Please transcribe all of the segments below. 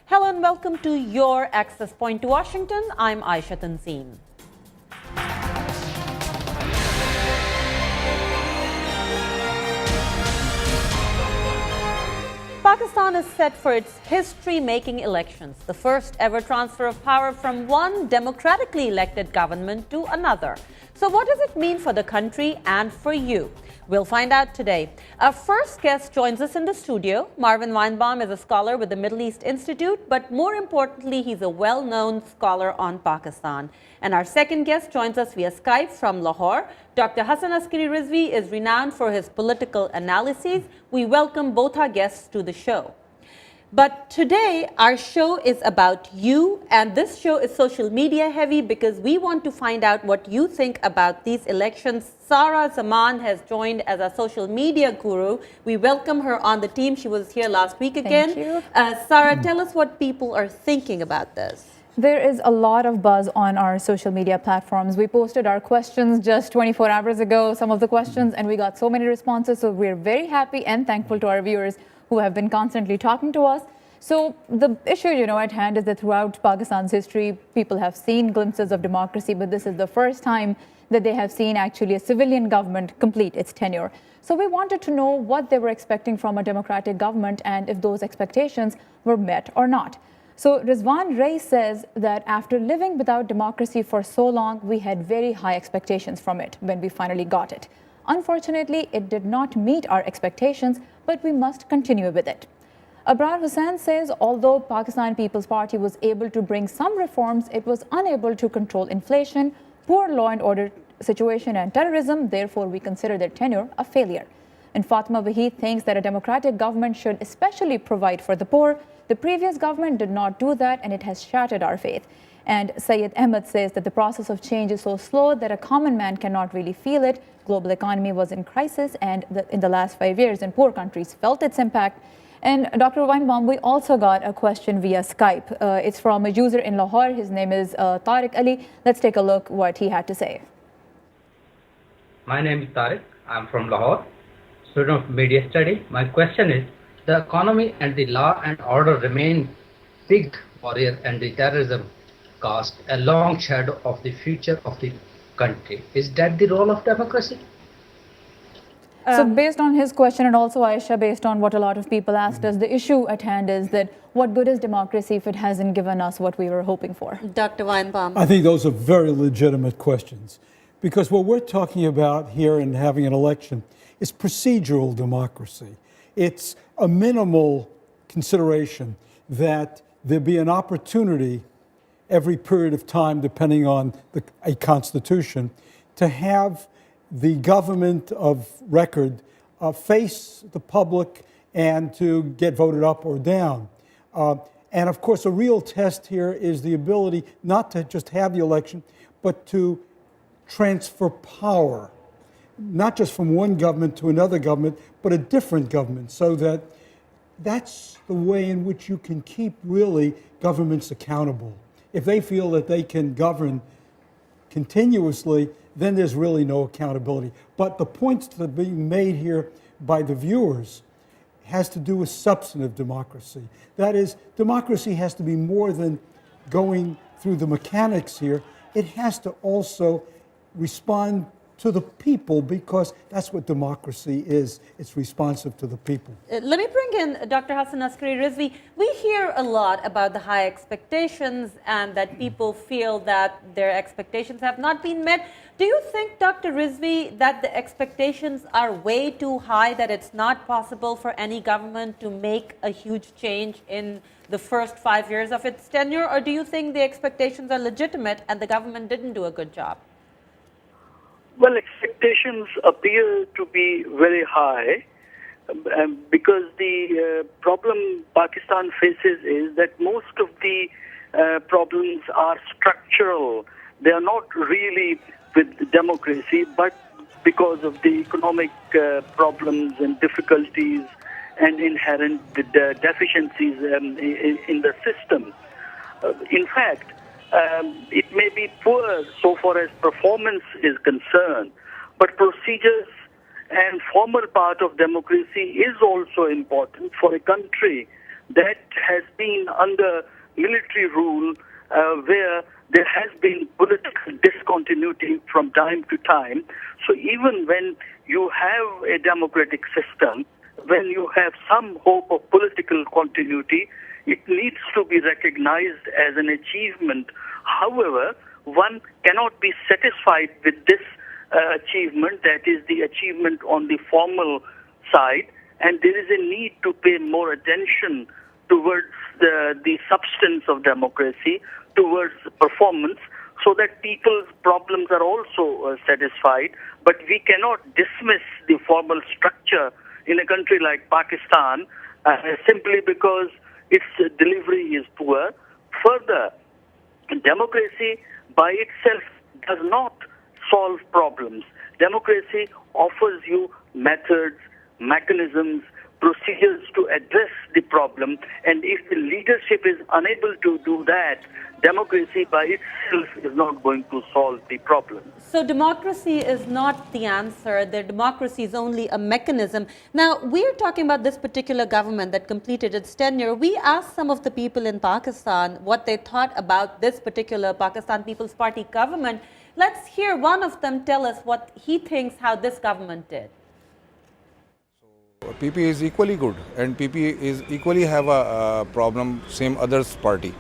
Hello and welcome to your Access Point to Washington. I'm Aisha Tanzim. Pakistan is set for its history-making elections, the first ever transfer of power from one democratically elected government to another. So what does it mean for the country and for you? We'll find out today. Our first guest joins us in the studio. Marvin Weinbaum is a scholar with the Middle East Institute, but more importantly, he's a well-known scholar on Pakistan. And our second guest joins us via Skype from Lahore. Dr. Hassan Askari Rizvi is renowned for his political analyses. We welcome both our guests to the show. But today, our show is about you, and this show is social media heavy because we want to find out what you think about these elections. Sarah Zaman has joined as a social media guru. We welcome her on the team. She was here last week again. Thank you. Sarah, tell us what people are thinking about this. There is a lot of buzz on our social media platforms. We posted our questions just 24 hours ago, some of the questions, and we got so many responses. So we're very happy and thankful to our viewers who have been constantly talking to us. So the issue, at hand is that throughout Pakistan's history, people have seen glimpses of democracy, but this is the first time that they have seen actually a civilian government complete its tenure. So we wanted to know what they were expecting from a democratic government and if those expectations were met or not. So Rizwan Ray says that after living without democracy for so long, we had very high expectations from it when we finally got it. Unfortunately, it did not meet our expectations, but we must continue with it. Abrar Hussain says, although Pakistan People's Party was able to bring some reforms, it was unable to control inflation, poor law and order situation and terrorism. Therefore, we consider their tenure a failure. And Fatima Wahid thinks that a democratic government should especially provide for the poor. The previous government did not do that, and it has shattered our faith. And Syed Ahmed says that the process of change is so slow that a common man cannot really feel it. Global economy was in crisis, and in the last 5 years, and poor countries felt its impact. And Dr. Weinbaum, we also got a question via Skype. It's from a user in Lahore. His name is Tariq Ali. Let's take a look what he had to say. My name is Tariq. I'm from Lahore, student of media study. My question is, the economy and the law and order remain big barrier, and the terrorism cast a long shadow of the future of the country. Is that the role of democracy? So based on his question, and also Aisha, based on what a lot of people asked us, the issue at hand is that what good is democracy if it hasn't given us what we were hoping for? Dr. Weinbaum. I think those are very legitimate questions, because what we're talking about here in having an election is procedural democracy. It's a minimal consideration that there be an opportunity every period of time, depending on a constitution, to have the government of record face the public and to get voted up or down. And of course, a real test here is the ability not to just have the election, but to transfer power, not just from one government to another government, but a different government, so that that's the way in which you can keep really governments accountable. If they feel that they can govern continuously, then there's really no accountability. But the points that are being made here by the viewers has to do with substantive democracy. That is, democracy has to be more than going through the mechanics here. It has to also respond to the people, because that's what democracy is. It's responsive to the people. Let me bring in Dr. Hassan Askari Rizvi. We hear a lot about the high expectations and that people feel that their expectations have not been met. Do you think, Dr. Rizvi, that the expectations are way too high, that it's not possible for any government to make a huge change in the first 5 years of its tenure? Or do you think the expectations are legitimate and the government didn't do a good job? Well, expectations appear to be very high because the problem Pakistan faces is that most of the problems are structural. They are not really with democracy, but because of the economic problems and difficulties and inherent deficiencies in the system. In fact, it may be poor so far as performance is concerned, but procedures and formal part of democracy is also important for a country that has been under military rule, where there has been political discontinuity from time to time. So even when you have a democratic system, when you have some hope of political continuity, it needs to be recognized as an achievement. However, one cannot be satisfied with this achievement, that is the achievement on the formal side, and there is a need to pay more attention towards the substance of democracy, towards performance, so that people's problems are also satisfied. But we cannot dismiss the formal structure in a country like Pakistan simply because its delivery is poor. Further, democracy by itself does not solve problems. Democracy offers you methods, mechanisms, procedures to address the problem, and if the leadership is unable to do that, democracy by itself is not going to solve the problem. So democracy is not the answer. The democracy is only a mechanism. Now, we're talking about this particular government that completed its tenure. We asked some of the people in Pakistan what they thought about this particular Pakistan People's Party government. Let's hear one of them tell us what he thinks how this government did. PP is equally good, and PP is equally have a problem same others party.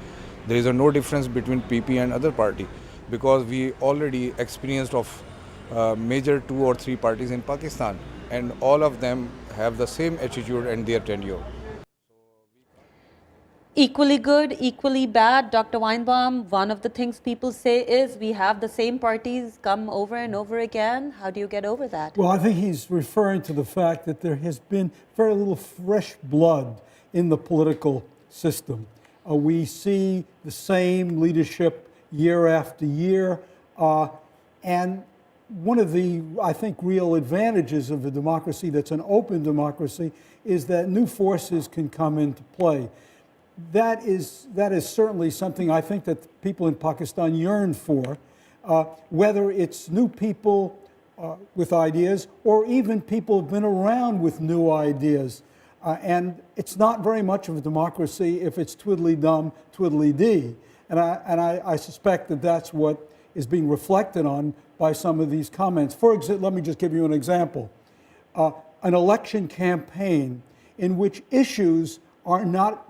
There is no difference between PP and other party, because we already experienced of major 2 or 3 parties in Pakistan, and all of them have the same attitude and their tenure. Equally good, equally bad. Dr. Weinbaum, one of the things people say is we have the same parties come over and over again. How do you get over that? Well, I think he's referring to the fact that there has been very little fresh blood in the political system. We see the same leadership year after year. And one of the, I think, real advantages of a democracy that's an open democracy is that new forces can come into play. That is certainly something I think that people in Pakistan yearn for, whether it's new people with ideas or even people who've been around with new ideas. And it's not very much of a democracy if it's twiddly-dum, twiddly-dee. And I suspect that that's what is being reflected on by some of these comments. For example, let me just give you an example. An election campaign in which issues are not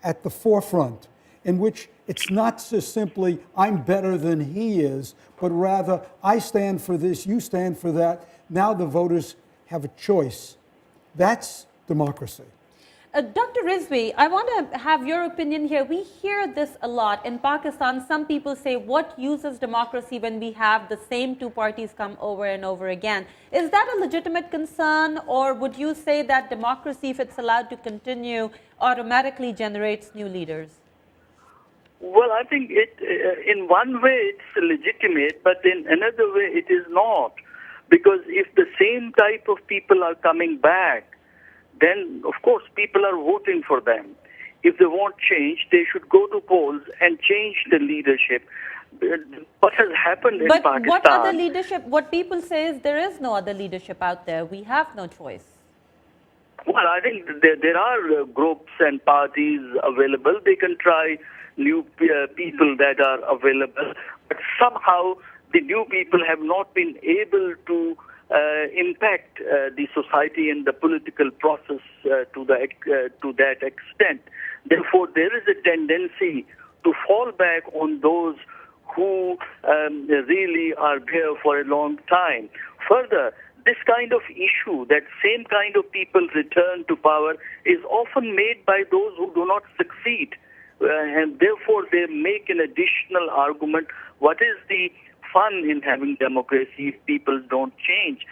at the forefront, in which it's not just simply, I'm better than he is, but rather, I stand for this, you stand for that. Now the voters have a choice. That's democracy. Dr. Rizvi, I want to have your opinion here. We hear this a lot. In Pakistan, some people say, what use is democracy when we have the same 2 parties come over and over again? Is that a legitimate concern, or would you say that democracy, if it's allowed to continue, automatically generates new leaders? Well, I think in one way it's legitimate, but in another way it is not. Because if the same type of people are coming back, then, of course, people are voting for them. If they want change, they should go to polls and change the leadership. What has happened in Pakistan... But what other leadership? What people say is there is no other leadership out there. We have no choice. Well, I think there are groups and parties available. They can try new people that are available. But somehow the new people have not been able to impact the society and the political process to that extent. Therefore, there is a tendency to fall back on those who really are there for a long time. Further, this kind of issue, that same kind of people return to power, is often made by those who do not succeed. And therefore, they make an additional argument. What is the fun in having democracy if people don't change?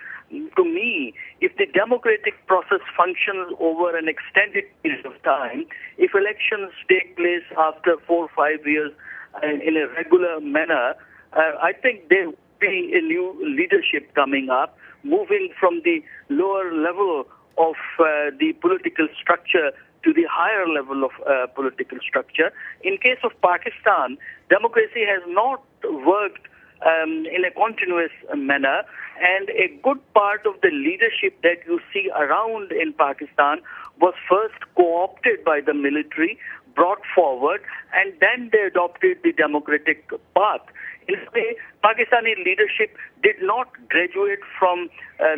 To me, if the democratic process functions over an extended period of time, if elections take place after 4 or 5 years in a regular manner, I think there will be a new leadership coming up, moving from the lower level of the political structure to the higher level of political structure. In case of Pakistan, democracy has not worked in a continuous manner, and a good part of the leadership that you see around in Pakistan was first co-opted by the military, brought forward, and then they adopted the democratic path. In a way, Pakistani leadership did not graduate from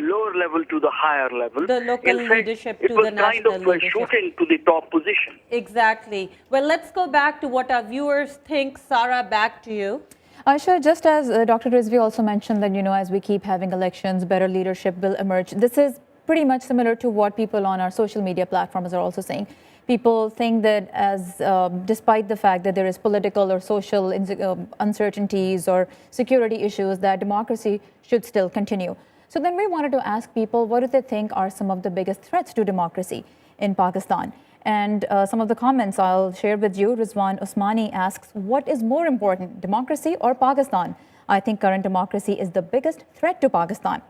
lower level to the higher level. The local In fact, leadership it to was the kind national of leadership. shooting to the top position. Exactly. Well, let's go back to what our viewers think. Sarah, back to you. Aisha, just as Dr. Rizvi also mentioned that, as we keep having elections, better leadership will emerge. This is pretty much similar to what people on our social media platforms are also saying. People think that despite the fact that there is political or social uncertainties or security issues, that democracy should still continue. So then we wanted to ask people, what do they think are some of the biggest threats to democracy in Pakistan? And some of the comments I'll share with you. Rizwan Usmani asks, what is more important, democracy or Pakistan? I think current democracy is the biggest threat to Pakistan.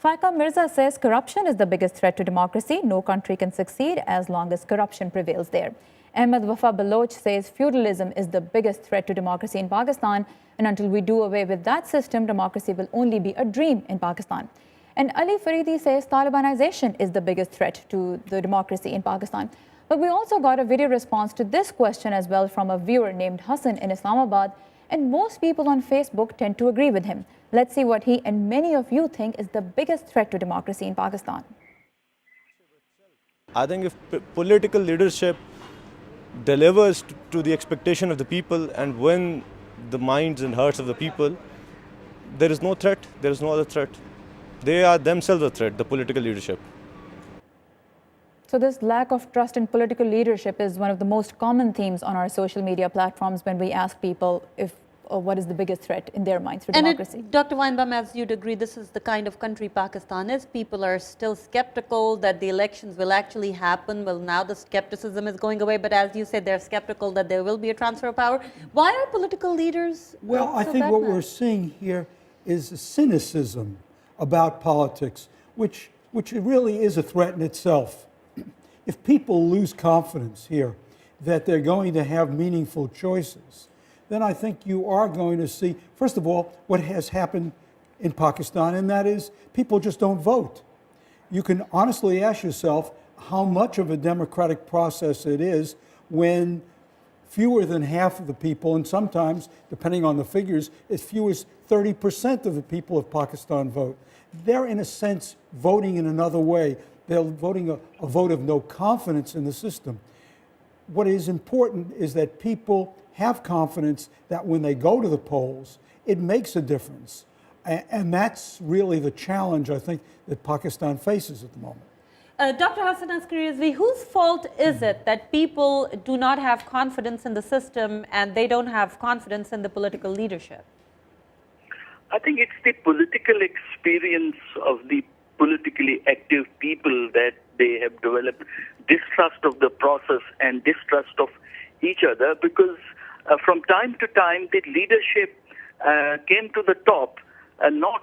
Faika Mirza says corruption is the biggest threat to democracy. No country can succeed as long as corruption prevails there. Ahmed Wafa Baloch says feudalism is the biggest threat to democracy in Pakistan. And until we do away with that system, democracy will only be a dream in Pakistan. And Ali Faridi says Talibanization is the biggest threat to the democracy in Pakistan. But we also got a video response to this question as well from a viewer named Hassan in Islamabad. And most people on Facebook tend to agree with him. Let's see what he and many of you think is the biggest threat to democracy in Pakistan. I think if political leadership delivers to the expectation of the people and win the minds and hearts of the people, there is no threat, there is no other threat. They are themselves a threat, the political leadership. So this lack of trust in political leadership is one of the most common themes on our social media platforms when we ask people what is the biggest threat in their minds for democracy. Dr. Weinbaum, as you'd agree, this is the kind of country Pakistan is. People are still skeptical that the elections will actually happen. Well, now the skepticism is going away, but as you said, they're skeptical that there will be a transfer of power. Why are political leaders Well, I so think what bad-mouthed? we're seeing here is a cynicism about politics, which really is a threat in itself. If people lose confidence here that they're going to have meaningful choices, then I think you are going to see, first of all, what has happened in Pakistan, and that is people just don't vote. You can honestly ask yourself how much of a democratic process it is when fewer than half of the people, and sometimes, depending on the figures, as few as 30% of the people of Pakistan vote. They're, in a sense, voting in another way. They're voting a vote of no confidence in the system. What is important is that people have confidence that when they go to the polls, it makes a difference. And that's really the challenge, I think, that Pakistan faces at the moment. Dr. Hassan Askari Rizvi, whose fault is it that people do not have confidence in the system and they don't have confidence in the political leadership? I think it's the political experience of the politically active people that they have developed distrust of the process and distrust of each other, because from time to time the leadership came to the top not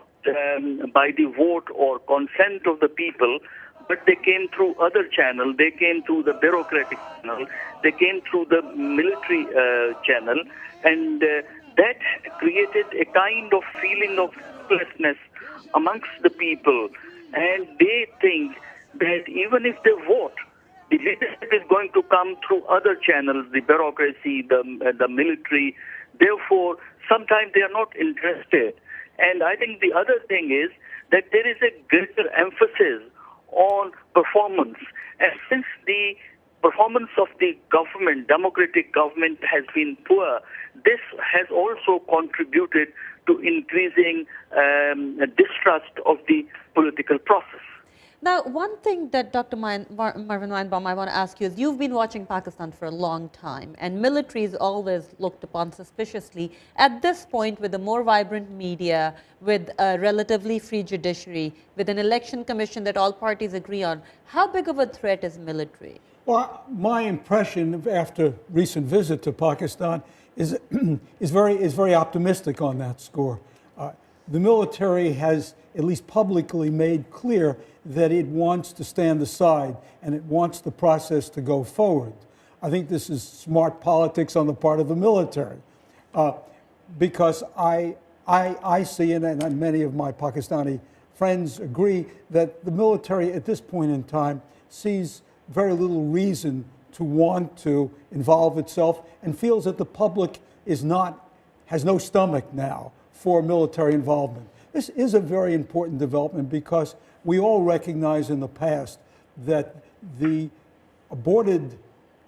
by the vote or consent of the people, but they came through other channels. They came through the bureaucratic channel, they came through the military channel, and that created a kind of feeling of helplessness amongst the people. And they think that even if they vote, the leadership is going to come through other channels, the bureaucracy, the military. Therefore, sometimes they are not interested. And I think the other thing is that there is a greater emphasis on performance. And since the performance of the government, democratic government, has been poor, this has also contributed to increasing distrust of the political process. Now, one thing that Dr. Marvin Weinbaum, I want to ask you is, you've been watching Pakistan for a long time, and military is always looked upon suspiciously. At this point, with a more vibrant media, with a relatively free judiciary, with an election commission that all parties agree on, how big of a threat is military? Well, my impression after recent visit to Pakistan is very optimistic on that score. The military has at least publicly made clear that it wants to stand aside and it wants the process to go forward. I think this is smart politics on the part of the military, because I see, and many of my Pakistani friends agree, that the military at this point in time sees very little reason to want to involve itself and feels that the public has no stomach now for military involvement. This is a very important development because we all recognize in the past that the aborted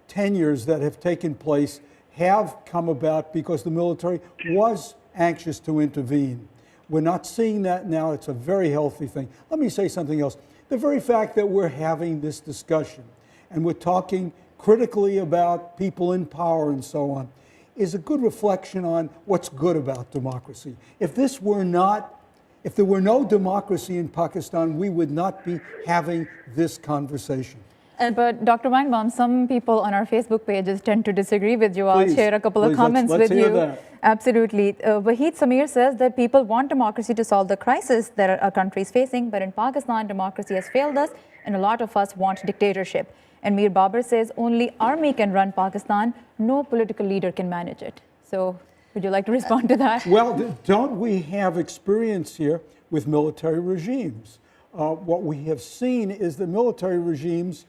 tenures that have taken place have come about because the military was anxious to intervene. We're not seeing that now. It's a very healthy thing. Let me say something else. The very fact that we're having this discussion and we're talking critically about people in power and so on is a good reflection on what's good about democracy. If there were no democracy in Pakistan, we would not be having this conversation. But Dr. Weinbaum, some people on our Facebook pages tend to disagree with you. I'll Please, share a couple of please, comments let's with hear you. that. Absolutely. Wahid Samir says that people want democracy to solve the crisis that our country is facing, but in Pakistan, democracy has failed us, and a lot of us want dictatorship. And Mir Babar says only army can run Pakistan, no political leader can manage it. So would you like to respond to that? Well, don't we have experience here with military regimes? What we have seen is that military regimes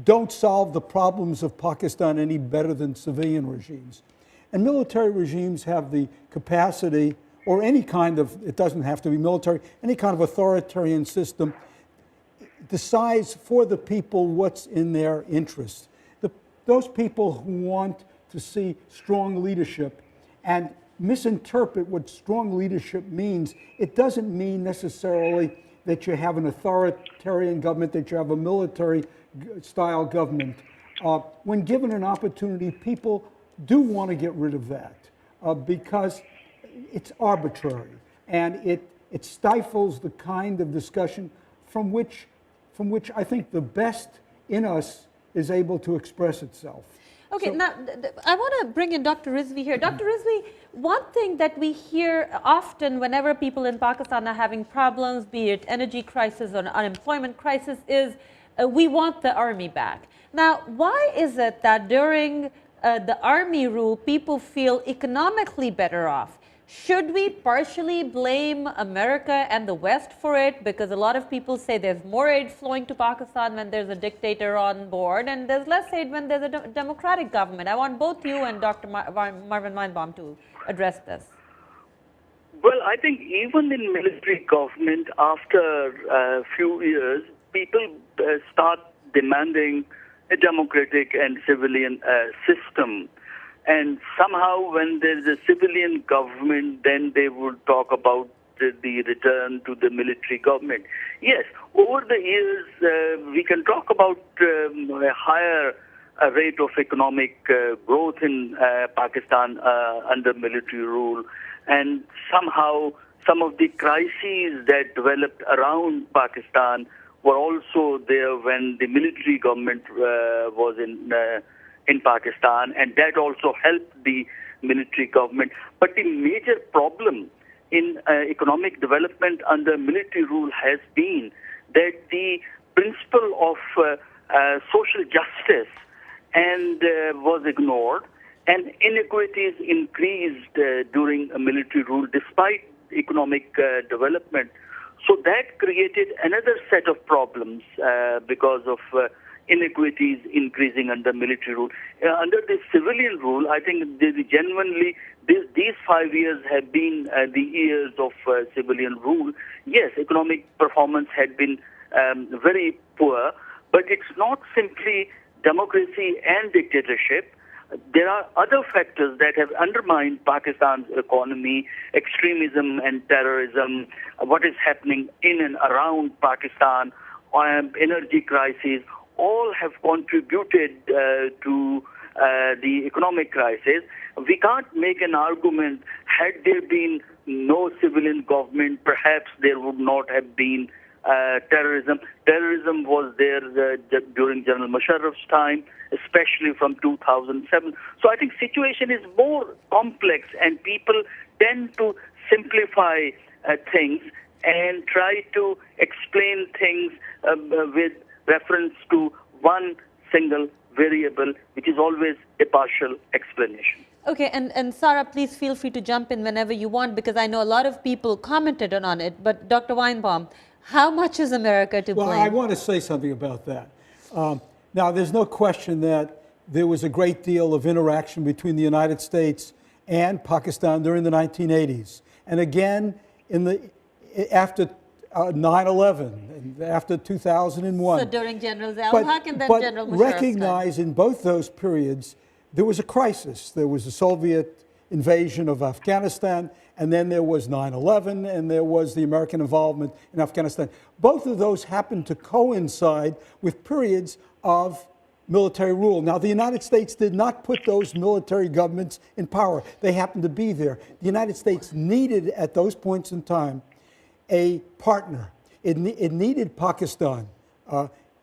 don't solve the problems of Pakistan any better than civilian regimes. And military regimes have the capacity, or any kind of, it doesn't have to be military, any kind of authoritarian system decides for the people what's in their interest. Those people who want to see strong leadership and misinterpret what strong leadership means, it doesn't mean necessarily that you have an authoritarian government, that you have a military style government. When given an opportunity, people do want to get rid of that because it's arbitrary and it stifles the kind of discussion from which I think the best in us is able to express itself. Okay, So- now I want to bring in Dr. Rizvi here. Dr. Rizvi, one thing that we hear often whenever people in Pakistan are having problems, be it energy crisis or unemployment crisis, is we want the army back. Now, why is it that during the army rule, people feel economically better off? Should we partially blame America and the West for it? Because a lot of people say there's more aid flowing to Pakistan when there's a dictator on board, and there's less aid when there's a democratic government. I want both you and Dr. Marvin Weinbaum to address this. Well, I think even in military government, after a few years, people start demanding a democratic and civilian system. And somehow when there's a civilian government, then they would talk about the return to the military government. Yes, over the years, we can talk about a higher rate of economic growth in Pakistan under military rule. And somehow some of the crises that developed around Pakistan were also there when the military government was in Pakistan, and that also helped the military government. But the major problem in economic development under military rule has been that the principle of social justice and was ignored, and inequities increased during a military rule despite economic development. So that created another set of problems because of inequities increasing under military rule. Under the civilian rule, I think genuinely these 5 years have been the years of civilian rule. Yes, economic performance had been very poor, but it's not simply democracy and dictatorship. There are other factors that have undermined Pakistan's economy: extremism and terrorism, what is happening in and around Pakistan, energy crisis, all have contributed to the economic crisis. We can't make an argument, had there been no civilian government, perhaps there would not have been terrorism. Terrorism was there during General Musharraf's time, especially from 2007. So I think situation is more complex, and people tend to simplify things and try to explain things with reference to one single variable, which is always a partial explanation. Okay, and Sarah, please feel free to jump in whenever you want, because I know a lot of people commented on it. But Dr. Weinbaum, how much is America to blame? Well, I want to say something about that. Now, there's no question that there was a great deal of interaction between the United States and Pakistan during the 1980s. And again, after 9/11, and after 2001. So during General Zia-ul-Haq and then General Musharraf's time. Recognize in both those periods, there was a crisis. There was the Soviet invasion of Afghanistan, and then there was 9/11, and there was the American involvement in Afghanistan. Both of those happened to coincide with periods of military rule. Now, the United States did not put those military governments in power. They happened to be there. The United States needed, at those points in time, a partner. It needed Pakistan.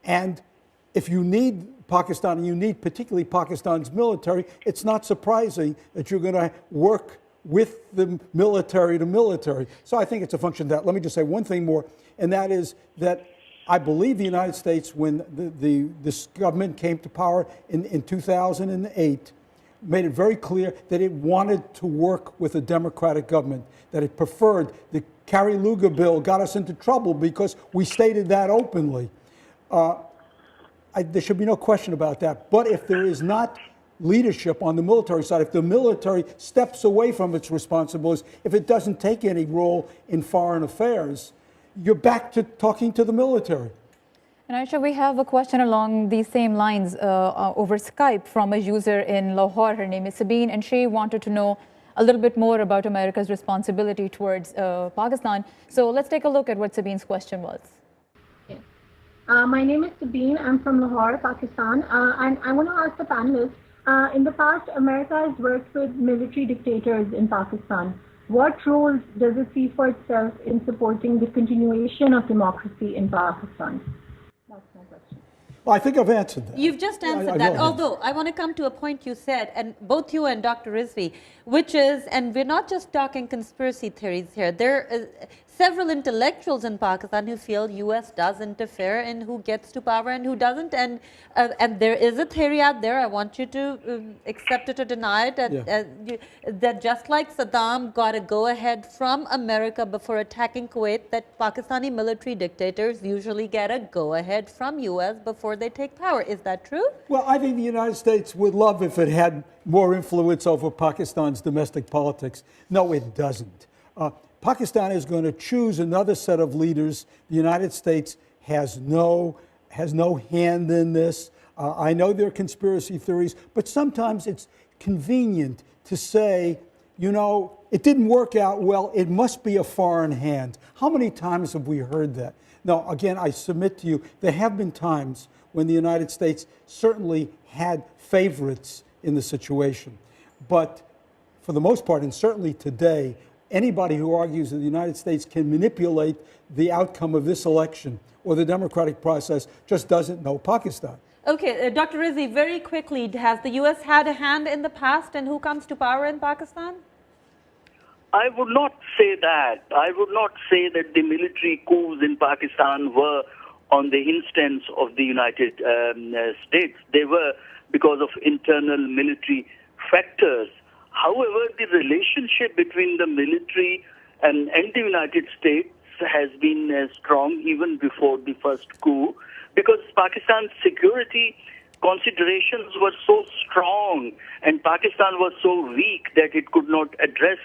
And if you need Pakistan, and you need particularly Pakistan's military, it's not surprising that you're going to work with the military to military. So I think it's a function of that. Let me just say one thing more, and that is that I believe the United States, when this government came to power in 2008, made it very clear that it wanted to work with a democratic government, that it preferred. The Carrie Lugar bill got us into trouble because we stated that openly. There should be no question about that. But if there is not leadership on the military side, if the military steps away from its responsibilities, if it doesn't take any role in foreign affairs, you're back to talking to the military. And Aisha, we have a question along these same lines over Skype from a user in Lahore. Her name is Sabine, and she wanted to know a little bit more about America's responsibility towards Pakistan. So let's take a look at what Sabine's question was. My name is Sabine. I'm from Lahore, Pakistan. And I want to ask the panelists, in the past, America has worked with military dictators in Pakistan. What roles does it see for itself in supporting the continuation of democracy in Pakistan? That's my question. Well, I think I've answered that. You've just answered that. Although I want to come to a point you said, and both you and Dr. Rizvi, which is, and we're not just talking conspiracy theories here. There are several intellectuals in Pakistan who feel U.S. does interfere in who gets to power and who doesn't. And there is a theory out there. I want you to accept it or deny it. That just like Saddam got a go-ahead from America before attacking Kuwait, that Pakistani military dictators usually get a go-ahead from U.S. before they take power. Is that true? Well, I think the United States would love if it had more influence over Pakistan's domestic politics. No, it doesn't. Pakistan is going to choose another set of leaders. The United States has no hand in this. I know there are conspiracy theories, but sometimes it's convenient to say, you know, it didn't work out well, it must be a foreign hand. How many times have we heard that? Now, again, I submit to you, there have been times when the United States certainly had favorites in the situation. But for the most part, and certainly today, anybody who argues that the United States can manipulate the outcome of this election or the democratic process just doesn't know Pakistan. Okay, Dr. Rizvi, very quickly, has the U.S. had a hand in the past in who comes to power in Pakistan? I would not say that. I would not say that the military coups in Pakistan were on the instance of the United States. They were because of internal military factors. However, the relationship between the military and the United States has been strong even before the first coup, because Pakistan's security considerations were so strong and Pakistan was so weak that it could not address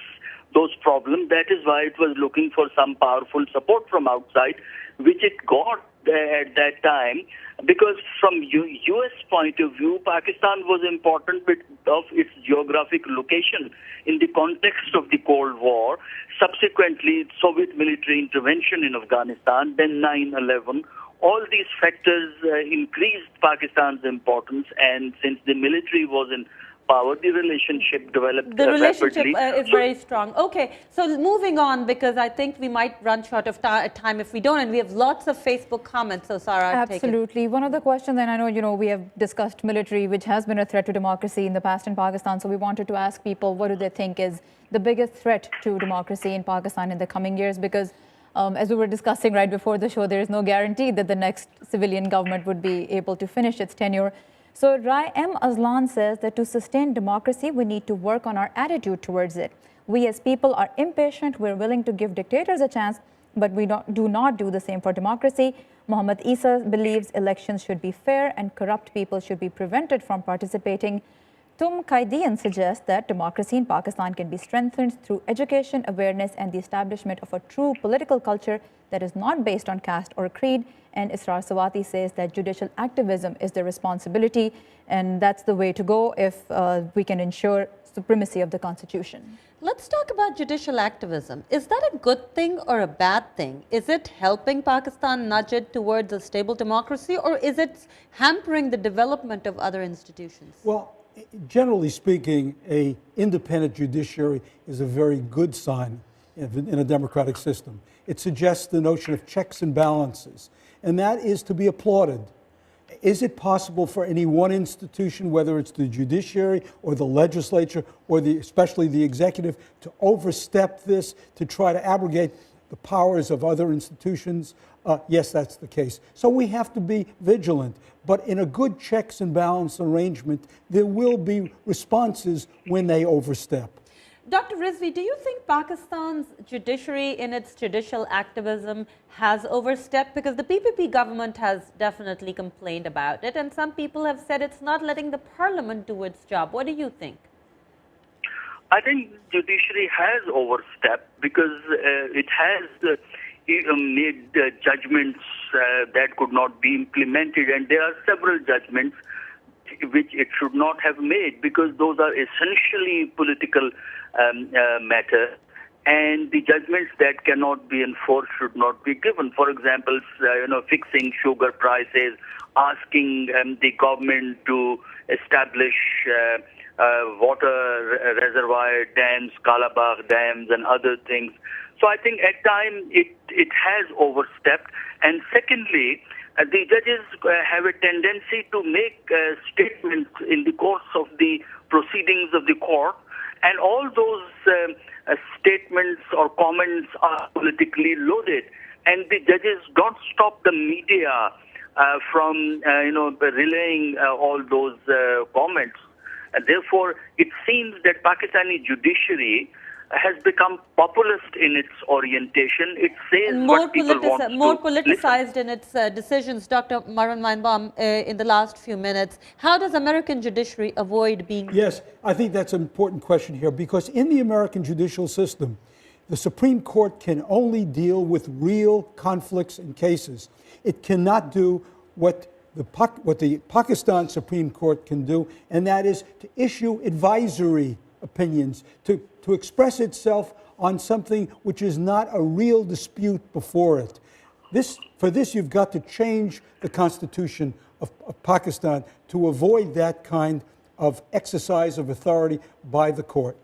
those problems. That is why it was looking for some powerful support from outside, which it got at that time, because from U.S. point of view, Pakistan was important because of its geographic location in the context of the Cold War, subsequently Soviet military intervention in Afghanistan, then 9/11. All these factors increased Pakistan's importance, and since the military was in power, the relationship developed The relationship rapidly. is very strong. Okay, so moving on, because I think we might run short of time if we don't, and we have lots of Facebook comments. So Sarah, take it. Absolutely. One of the questions, and I know, we have discussed military, which has been a threat to democracy in the past in Pakistan. So we wanted to ask people, what do they think is the biggest threat to democracy in Pakistan in the coming years? Because as we were discussing right before the show, there is no guarantee that the next civilian government would be able to finish its tenure. So Rai M. Azlan says that to sustain democracy, we need to work on our attitude towards it. We as people are impatient. We're willing to give dictators a chance, but we do not do the same for democracy. Mohammad Isa believes elections should be fair and corrupt people should be prevented from participating. Tum Kaidian suggests that democracy in Pakistan can be strengthened through education, awareness, and the establishment of a true political culture that is not based on caste or creed. And Israr Sawati says that judicial activism is the responsibility, and that's the way to go if we can ensure supremacy of the Constitution. Let's talk about judicial activism. Is that a good thing or a bad thing? Is it helping Pakistan nudge it towards a stable democracy, or is it hampering the development of other institutions? Well, generally speaking, an independent judiciary is a very good sign in a democratic system. It suggests the notion of checks and balances, and that is to be applauded. Is it possible for any one institution, whether it's the judiciary or the legislature or especially the executive, to overstep this, to try to abrogate the powers of other institutions? Yes, that's the case. So we have to be vigilant. But in a good checks and balance arrangement, there will be responses when they overstep. Dr. Rizvi, do you think Pakistan's judiciary in its judicial activism has overstepped? Because the PPP government has definitely complained about it, and some people have said it's not letting the parliament do its job. What do you think? I think judiciary has overstepped because it has made judgments that could not be implemented, and there are several judgments which it should not have made because those are essentially political matters, and the judgments that cannot be enforced should not be given. For example, fixing sugar prices, asking the government to establish water reservoir dams, Kalabagh dams, and other things. So I think at times it has overstepped. And secondly, the judges have a tendency to make statements in the course of the proceedings of the court, and all those statements or comments are politically loaded. And the judges don't stop the media from relaying all those comments. And therefore, it seems that Pakistani judiciary has become populist in its orientation. It says what people want more to politicized listen. in its decisions. Dr. Marwan Weinbaum, in the last few minutes, how does American judiciary avoid being... Yes, I think that's an important question here because in the American judicial system, the Supreme Court can only deal with real conflicts and cases. It cannot do what the Pakistan Supreme Court can do, and that is to issue advisory opinions, to express itself on something which is not a real dispute before it. For this, you've got to change the constitution of Pakistan to avoid that kind of exercise of authority by the court.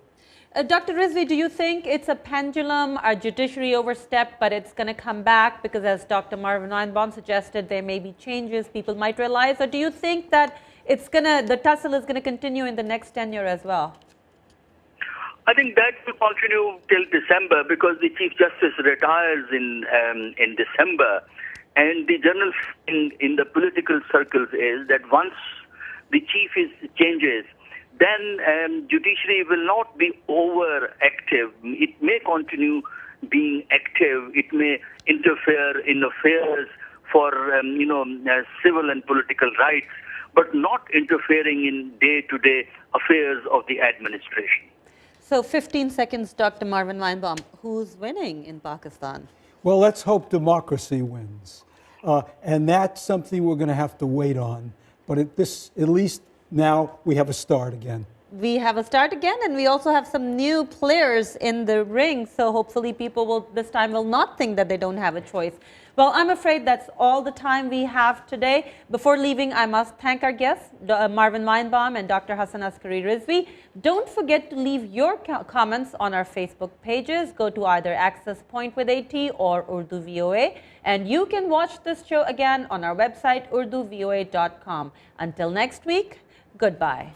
Dr. Rizvi, do you think it's a pendulum, our judiciary overstepped, but it's going to come back because, as Dr. Marwan Weinbaum suggested, there may be changes people might realize? Or do you think that the tussle is going to continue in the next tenure as well? I think that will continue till December because the Chief Justice retires in December. And the general in the political circles is that once the chief changes, then judiciary will not be overactive. It may continue being active. It may interfere in affairs for civil and political rights, but not interfering in day-to-day affairs of the administration. So 15 seconds, Dr. Marwan Weinbaum. Who's winning in Pakistan? Well, let's hope democracy wins. And that's something we're going to have to wait on. But at least now we have a start again. We have a start again, and we also have some new players in the ring. So hopefully people this time will not think that they don't have a choice. Well, I'm afraid that's all the time we have today. Before leaving, I must thank our guests, Marwan Weinbaum and Dr. Hassan Askari Rizvi. Don't forget to leave your comments on our Facebook pages. Go to either Access Point with AT or Urdu VOA. And you can watch this show again on our website, urduvoa.com. Until next week, goodbye.